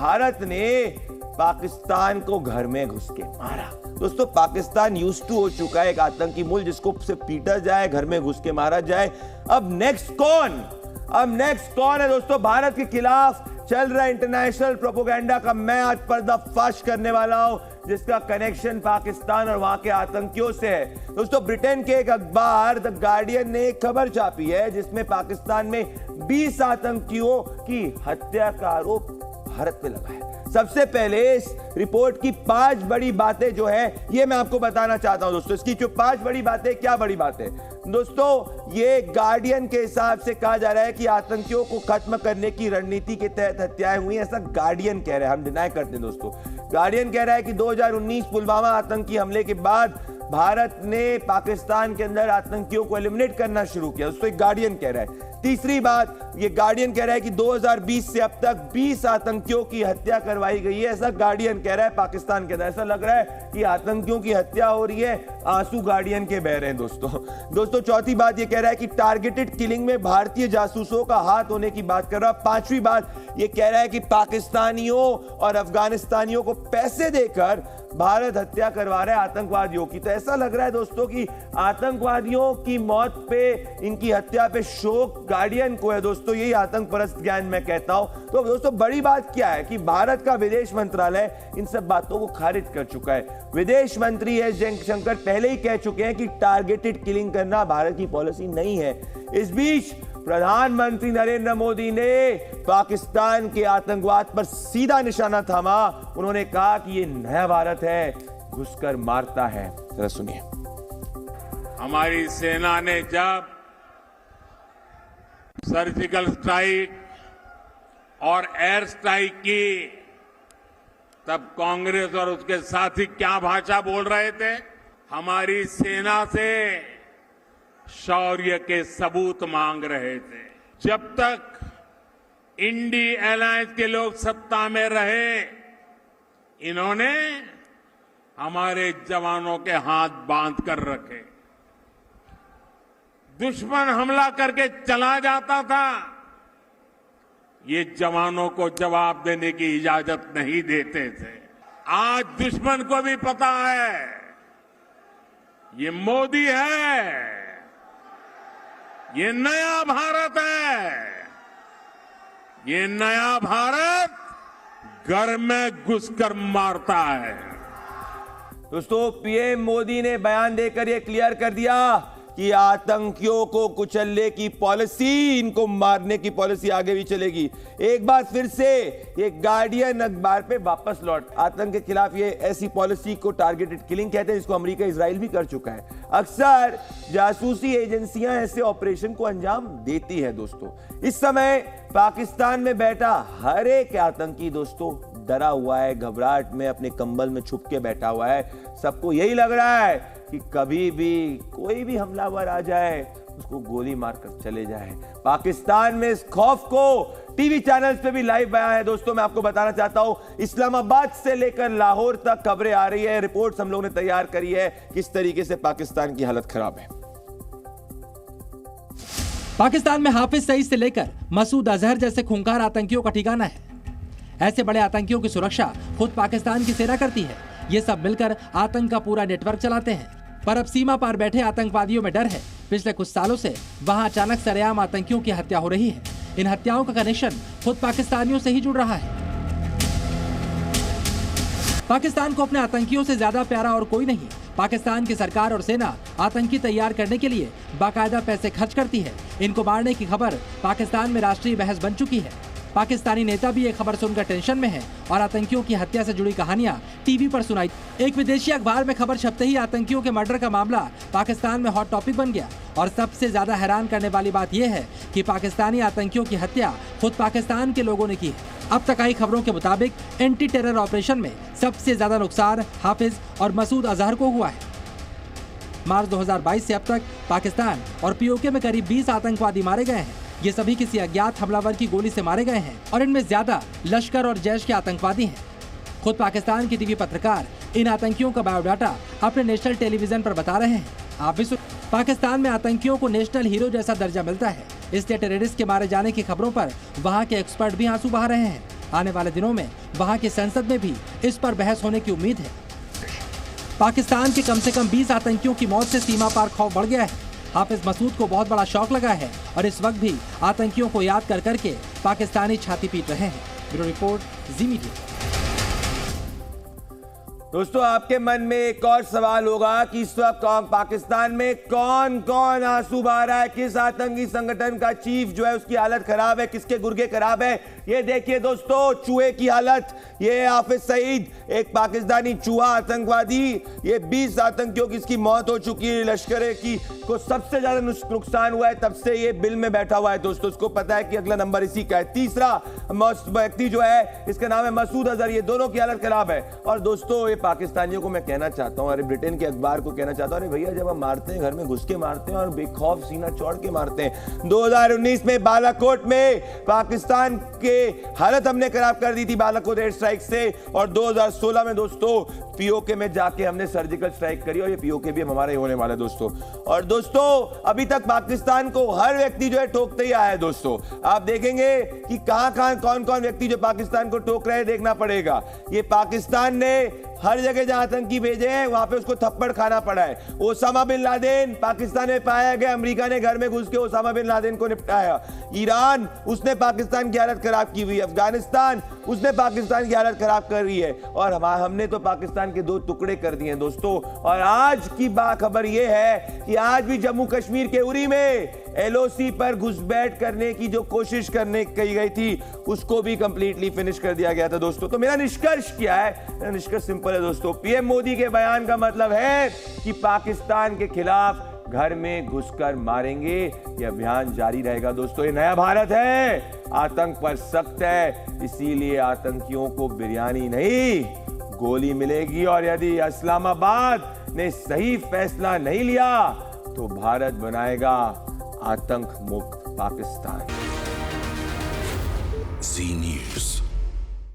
भारत ने पाकिस्तान को घर में घुस के मारा। दोस्तों, पाकिस्तान यूज्ड टू हो चुका है एक आतंकी मुल्क जिसको सिर्फ पीटा जाए, घर में घुस के मारा जाए। अब नेक्स्ट कौन है दोस्तों? भारत के खिलाफ चल रहा इंटरनेशनल प्रोपेगेंडा का मैं आज पर्दाफाश करने वाला हूं, जिसका कनेक्शन पाकिस्तान और वहां के आतंकियों से है। दोस्तों, ब्रिटेन के एक अखबार द गार्डियन ने एक खबर छापी है जिसमें पाकिस्तान में 20 आतंकियों की हत्या का आरोप भारत पे लगा है। सबसे पहले इस रिपोर्ट की 5 बड़ी बातें जो है ये मैं आपको बताना चाहता हूं दोस्तों। इसकी जो 5 बड़ी बातें, क्या बड़ी बातें दोस्तों? ये गार्डियन के हिसाब से कहा जा रहा है कि आतंकियों को खत्म करने की रणनीति के तहत हत्याएं हुई, ऐसा गार्डियन कह रहा है। हम डिनाई करते हैं दोस्तों। गार्डियन कह रहा है कि 2019 पुलवामा आतंकी हमले के बाद भारत ने पाकिस्तान के अंदर आतंकियों को एलिमिनेट करना शुरू किया। दोस्तों, एक गार्डियन कह रहा है। तीसरी बात, ये गार्डियन कह रहा है कि 2020 से अब तक 20 आतंकियों की हत्या करवाई गई है, ऐसा गार्डियन कह रहा है पाकिस्तान के अंदर। ऐसा लग रहा है कि आतंकियों की हत्या हो रही है, आंसू गार्डियन के बह रहे हैं दोस्तों। चौथी बात ये कह रहा है कि टारगेटेड किलिंग में भारतीय जासूसों का हाथ होने की बात कर रहा है। पांचवी बात ये कह रहा है कि पाकिस्तानियों और अफगानिस्तानियों को पैसे देकर भारत हत्या करवा रहा है आतंकवादियों की। तो ऐसा लग रहा है दोस्तों कि आतंकवादियों की मौत पे, इनकी हत्या पे शोक गार्डियन को है दोस्तों। यही आतंक परस्त ज्ञान मैं कहता हूं। तो दोस्तों, बड़ी बात क्या है कि भारत का विदेश मंत्रालय इन सब बातों को खारिज कर चुका है। विदेश मंत्री एस जयशंकर पहले ही कह चुके हैं कि टारगेटेड किलिंग करना भारत की पॉलिसी नहीं है। इस बीच प्रधानमंत्री नरेंद्र मोदी ने पाकिस्तान के आतंकवाद पर सीधा निशाना थामा। उन्होंने कहा कि ये नया भारत है, घुसकर मारता है। जरा सुनिए। हमारी सेना ने जब सर्जिकल स्ट्राइक और एयर स्ट्राइक की, तब कांग्रेस और उसके साथी क्या भाषा बोल रहे थे? हमारी सेना से शौर्य के सबूत मांग रहे थे। जब तक इंडी अलायंस के लोग सत्ता में रहे, इन्होंने हमारे जवानों के हाथ बांध कर रखे। दुश्मन हमला करके चला जाता था, ये जवानों को जवाब देने की इजाजत नहीं देते थे। आज दुश्मन को भी पता है ये मोदी है, ये नया भारत है। ये नया भारत घर में घुसकर मारता है। दोस्तों, पीएम मोदी ने बयान देकर यह क्लियर कर दिया कि आतंकियों को कुचलने की पॉलिसी, इनको मारने की पॉलिसी आगे भी चलेगी। एक बार फिर से ये गार्डियन अखबार पे वापस लौट, आतंक के खिलाफ ये ऐसी पॉलिसी को टारगेटेड किलिंग कहते हैं, जिसको अमेरिका इजराइल भी कर चुका है। अक्सर जासूसी एजेंसियां ऐसे ऑपरेशन को अंजाम देती है दोस्तों। इस समय पाकिस्तान में बैठा हर एक आतंकी दोस्तों डरा हुआ है, घबराहट में अपने कंबल में छुप के बैठा हुआ है। सबको यही लग रहा है कि कभी भी कोई भी हमलावर आ जाए, उसको गोली मारकर चले जाए। पाकिस्तान में इस खौफ को टीवी चैनल्स पे भी लाइव बयान है दोस्तों। मैं आपको बताना चाहता हूं, इस्लामाबाद से लेकर लाहौर तक खबरें आ रही है, रिपोर्ट्स हम लोगों ने तैयार करी है किस तरीके से पाकिस्तान की हालत खराब है। पाकिस्तान में हाफिज सईद से लेकर मसूद अजहर जैसे खूंखार आतंकियों का ठिकाना है। ऐसे बड़े आतंकियों की सुरक्षा खुद पाकिस्तान की सेना करती है। ये सब मिलकर आतंक का पूरा नेटवर्क चलाते हैं। पर अब सीमा पार बैठे आतंकवादियों में डर है। पिछले कुछ सालों से वहां अचानक सरेआम आतंकियों की हत्या हो रही है। इन हत्याओं का कनेक्शन खुद पाकिस्तानियों से ही जुड़ रहा है। पाकिस्तान को अपने आतंकियों से ज्यादा प्यारा और कोई नहीं। पाकिस्तान की सरकार और सेना आतंकी तैयार करने के लिए बाकायदा पैसे खर्च करती है। इनको मारने की खबर पाकिस्तान में राष्ट्रीय बहस बन चुकी है। पाकिस्तानी नेता भी ये खबर सुनकर टेंशन में है और आतंकियों की हत्या से जुड़ी कहानियां टीवी पर सुनाई। एक विदेशी अखबार में खबर छपते ही आतंकियों के मर्डर का मामला पाकिस्तान में हॉट टॉपिक बन गया। और सबसे ज्यादा हैरान करने वाली बात यह है कि पाकिस्तानी आतंकियों की हत्या खुद पाकिस्तान के लोगों ने की है। अब तक आई खबरों के मुताबिक एंटी टेरर ऑपरेशन में सबसे ज्यादा नुकसान हाफिज और मसूद अजहर को हुआ है। मार्च 2022 से अब तक पाकिस्तान और पीओके में करीब 20 आतंकवादी मारे गए हैं। ये सभी किसी अज्ञात हमलावर की गोली से मारे गए हैं और इनमें ज्यादा लश्कर और जैश के आतंकवादी हैं। खुद पाकिस्तान की टीवी पत्रकार इन आतंकियों का बायोडाटा अपने नेशनल टेलीविजन पर बता रहे हैं। आप भी पाकिस्तान में आतंकियों को नेशनल हीरो जैसा दर्जा मिलता है, इसलिए टेररिस्ट के मारे जाने की खबरों पर वहाँ के एक्सपर्ट भी आंसू बहा रहे हैं। आने वाले दिनों में वहां की संसद में भी इस पर बहस होने की उम्मीद है। पाकिस्तान के कम से कम 20 आतंकियों की मौत से सीमा पार खौफ बढ़ गया है। हाफिज मसूद को बहुत बड़ा शौक लगा है और इस वक्त भी आतंकियों को याद कर करके पाकिस्तानी छाती पीट रहे हैं। ब्यूरो रिपोर्ट, जी मीडिया। दोस्तों, आपके मन में एक और सवाल होगा कि इस वक्त पाकिस्तान में कौन कौन आंसू बहा रहा है, किस आतंकी संगठन का चीफ जो है उसकी हालत खराब है, किसके गुर्गे खराब है। ये देखिए दोस्तों, चूहे की हालत। ये हाफिज सईद, एक पाकिस्तानी चूहा आतंकवादी, ये 20 आतंकियों की इसकी मौत हो चुकी है। लश्कर की को सबसे ज्यादा नुकसान हुआ है, तब से ये बिल में बैठा हुआ है। दोस्तों, उसको पता है कि अगला नंबर इसी का है। तीसरा व्यक्ति जो है, इसका नाम है मसूद अजहर। ये दोनों की हालत खराब है। और दोस्तों, ये पाकिस्तानियों को मैं कहना चाहता हूं, अरे ब्रिटेन के अखबार को कहना चाहता हूं, अरे भैया, जब हम मारते हैं घर में घुस के मारते हैं और बेखौफ सीना चौड़ के मारते हैं। 2019 में बालाकोट में पाकिस्तान के हालत हमने खराब कर दी थी बालाकोट एयर स्ट्राइक से। और 2016 में दोस्तों पीओके में जाके हमने सर्जिकल स्ट्राइक करी और ये पीओके भी हमारा ही होने वाला है दोस्तों। और दोस्तों, अभी तक पाकिस्तान को हर व्यक्ति जो है ठोकते ही आया है। दोस्तों, आप देखेंगे कि कहां कौन कौन व्यक्ति जो पाकिस्तान को ठोक रहे हैं, देखना पड़ेगा। ये पाकिस्तान ने हर जगह जहां आतंकी भेजे हैं वहां पे उसको थप्पड़ खाना पड़ा है। ओसामा बिन लादेन पाकिस्तान में पाया गया, अमेरिका ने घर में घुस के ओसामा बिन लादेन को निपटाया। ईरान, उसने पाकिस्तान की हालत खराब की हुई है। अफगानिस्तान, उसने पाकिस्तान की हालत खराब कर रही है। और हमने तो पाकिस्तान के 2 टुकड़े कर दिए दोस्तों। और आज की खबर यह है कि आज भी जम्मू कश्मीर के उरी में एलओसी पर घुसपैठ करने की जो कोशिश करने की गई थी, उसको भी कंप्लीटली फिनिश कर दिया गया था दोस्तों। तो मेरा निष्कर्ष क्या है? मेरा निष्कर्ष सिंपल है दोस्तों। पीएम मोदी के बयान का मतलब है कि पाकिस्तान के खिलाफ घर में घुसकर मारेंगे। यह अभियान जारी रहेगा दोस्तों। ये नया भारत है, आतंक पर सख्त है, इसीलिए आतंकियों को बिरयानी नहीं, गोली मिलेगी। और यदि इस्लामाबाद ने सही फैसला नहीं लिया तो भारत बनाएगा आतंक मुक्त पाकिस्तान। जी न्यूज़।